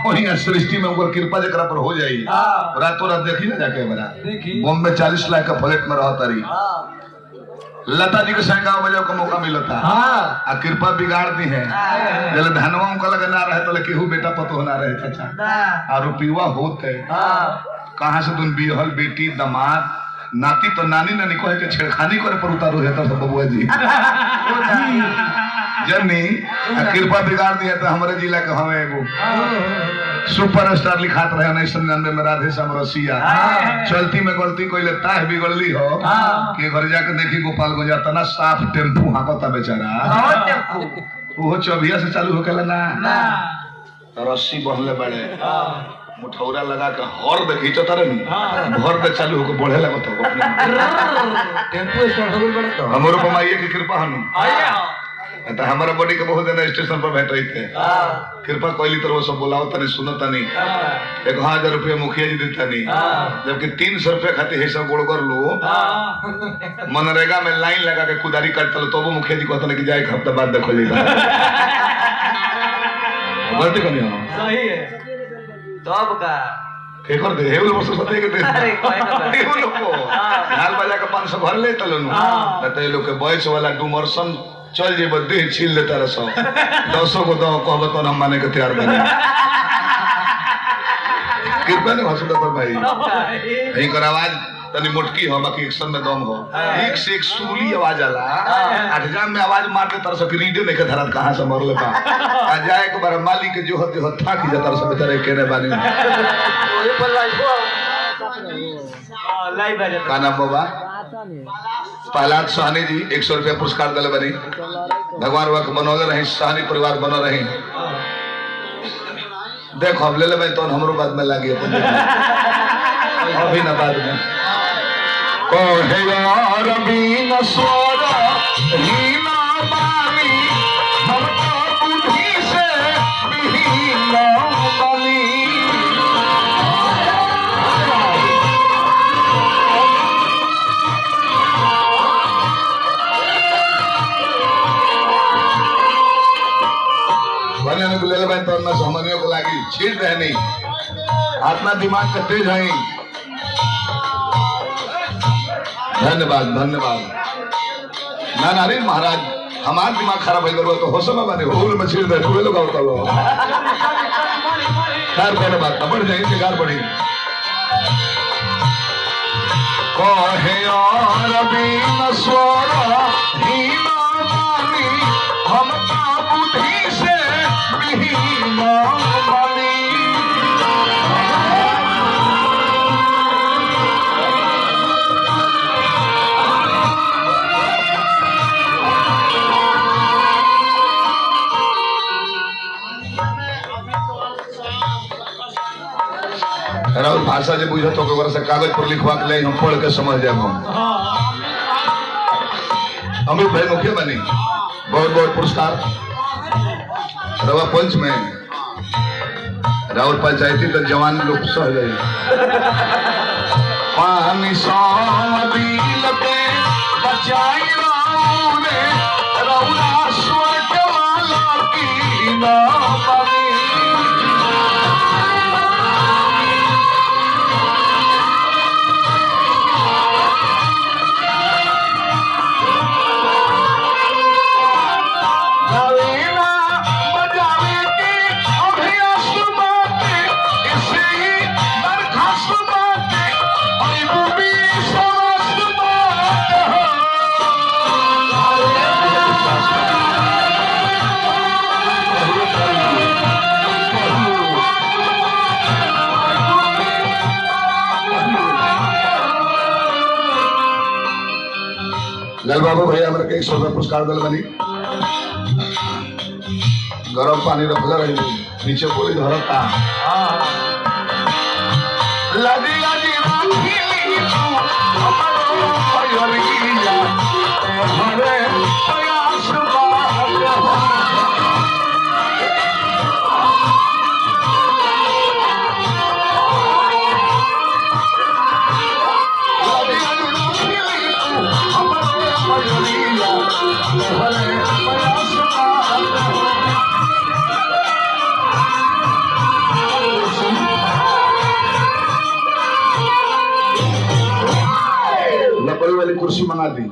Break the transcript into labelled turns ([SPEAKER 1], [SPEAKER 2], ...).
[SPEAKER 1] वही सृष्टि में उनकर कृपा जरा पर हो जाई। रातों रात देखी ना जाके बना बॉम्बे 40 लाख का फ्लैट में रहा तारी लता जी के संग गाँव बजाओ का मौका मिला था। आ कृपा बिगाड़ दी है जल धनवा उनका लगे ना रहे तो केहू बेटा पतो ना रहे चाचा आ रुपीवा होते कहाँ से तुम बिहल बेटी दमाद नाती तो नानी नानी कहे के छेड़खानी करे पर उतारो है तो बबुआ जी जनी कृपा बिगाड़ दिया तो हमारे जिला के हमें एगो सुपरस्टार लिखात रहे 1999 में राधे श्याम रसिया चलती में गलती कोई लगता है बिगड़ली हो कि घर जाके देखी गोपालगंज तना साफ टेम्पू हाँकता बेचारा वो चौबिया से चालू होके ना रस्सी बहले बड़े मुठौरा लगा के हर दे खींचता रही भर दे चालू होके बढ़े लगत हो
[SPEAKER 2] टेम्पो स्टार्ट हो गइल बड़ा
[SPEAKER 1] हमरो कमाइए की कृपा हनु तो हमारा बॉडी के बहुत दिन स्टेशन पर बैठ रही थे कृपा कोयली तरह सब बोलाओ तनी सुनता नहीं 1000 रुपया मुखिया जी देता नहीं जबकि 300 रुपया खाते है सब गोड़ कर लो मनरेगा में लाइन लगा के कुदारी काटता लो तो वो मुखिया जी कहता नहीं कि जाए एक हफ्ता बाद देखो लेगा गलती करनी हो
[SPEAKER 2] सही है तब का
[SPEAKER 1] फेकर दे हे लोग सते के दे अरे कोई लोग को हाल बजा के 500 भर ले तलो नु त ये लोग के बॉयस वाला डुमरसन चल जे बदे छील लेता रसो 200 को दो कहब तो हम माने के तैयार बने कृपा ने हंसदा पर भाई यही कर आवाज तनी मोटकी हो बाकी एक्शन में दम हो एक से एक सूली आवाज आला अठजाम में आवाज मार के तरस के रीडे नहीं के धरत कहां से मरले बा आ जाए एक बार मालिक के जो होते हो था की जाता सब बेचारे केने बानी
[SPEAKER 2] ओए पर लाइव लाइव आ जाता
[SPEAKER 1] का नाम बाबा पहलाद साहनी जी 100 रुपया पुरस्कार दिले बनी भगवान वक बनौले रहे साहनी परिवार बनो रहे देखो हम ले ले तो हमरो बाद में लागी अभी ना बाद में कहे यार बीन सोरा हीना बानी हम तो बुद्धि से बिहीना बनी बने ने बुले ले तो ना समझने को लागी छीट रहे नहीं आत्मा दिमाग का तेज है धन्यवाद धन्यवाद ना नारी महाराज हमारा दिमाग खराब हो गया तो होश में बने होल में छीड़ दे वे लोग होता लो खैर कोई बात ना बढ़ जाएगी गार बढ़ी कहे यार बीन सोरा हीना बानी हम ता बुद्धि से बिहीना बनी राहुल भाषा जो बुझे तो से कागज पर लिखवा के ले हम पढ़ के समझ जाए हम अमित भाई मुखिया बनी बहुत बहुत पुरस्कार रवा पंच में राहुल पंचायती तक जवान लोग सह गए पानी साबिल पे बचाई राम ने रौला स्वर्ग वाला की ना बनी लाल बाबू भैया हमारे 100 रुपया पुरस्कार दिल बनी गरम पानी रखल रही नीचे बोली धरता लदी लदी राखी तू हमरो पयरिया हरे प्रयास बात वही वाली कुर्सी मंगा दी